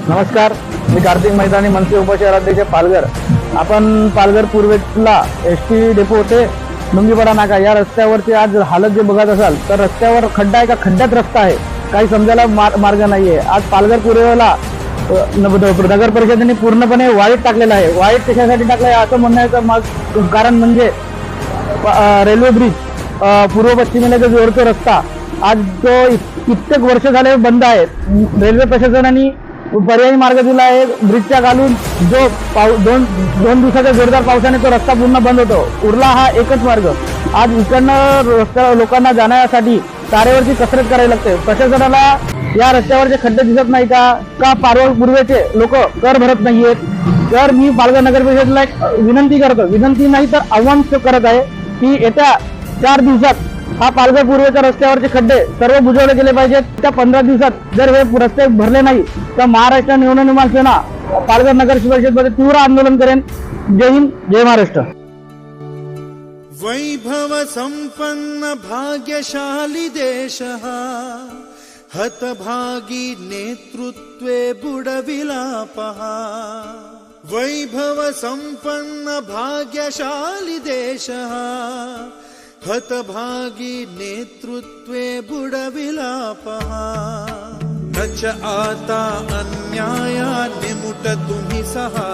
नमस्कार, मी कार्तिक मैदानी, मनसे उपशहराध्यक्ष पालघर. आपण पालघर पूर्वेला एसटी डेपो ते लुंगीपाडा नाका या रस्त्यावरती आज हालत जे बघत असाल तर रस्त्यावर खड्डा आहे का खड्ड्यात रस्ता आहे काही समजायला मार्ग नाहीये. आज पालघर पूर्वेला नगर परिषदेने पूर्णपणे वाईट टाकलेला आहे. वाईट कशासाठी टाकलं आहे असं म्हणण्याचं कारण म्हणजे रेल्वे ब्रिज पूर्व पश्चिमेला जो जोडतो रस्ता आज जो कित्येक वर्ष झाले बंद आहे. रेल्वे प्रशासनाने पर्यायी मार्ग दिला आहे. ब्रिजच्या घालून जो दोन दिवसाच्या जोरदार पावसाने तो रस्ता पूर्ण बंद होतो. उरला हा एकच मार्ग. आज इकडनं रस्ता लोकांना जाण्यासाठी तारेवरची कसरत करावी लागते. प्रशासनाला या रस्त्यावरचे खड्डे दिसत नाही का पालघर पूर्वेचे लोक कर भरत नाहीयेत. तर मी पालघर नगर परिषदेला एक विनंती करतो, विनंती नाही तर आव्हान करत आहे की येत्या 4 दिवसात हा पालघर पूर्वेच्या रस्त्यावरचे खड्डे सर्व बुजवले गेले पाहिजेत. त्या 15 दिवसात जर हे रस्ते भरले नाही तर महाराष्ट्र नवनिर्माण सेना पालघर नगर परिषदेमध्ये तीव्र आंदोलन करेन. जय हिंद, जय महाराष्ट्र. वैभव संपन्न भाग्यशाली देशः हतभागी नेतृत्वे बुडविलापः. वैभव संपन्न भाग्यशाली देशः हतभागी नेतृत्वे बुडविलापः. न च आता अन्याया निमुट तुम्ही सहा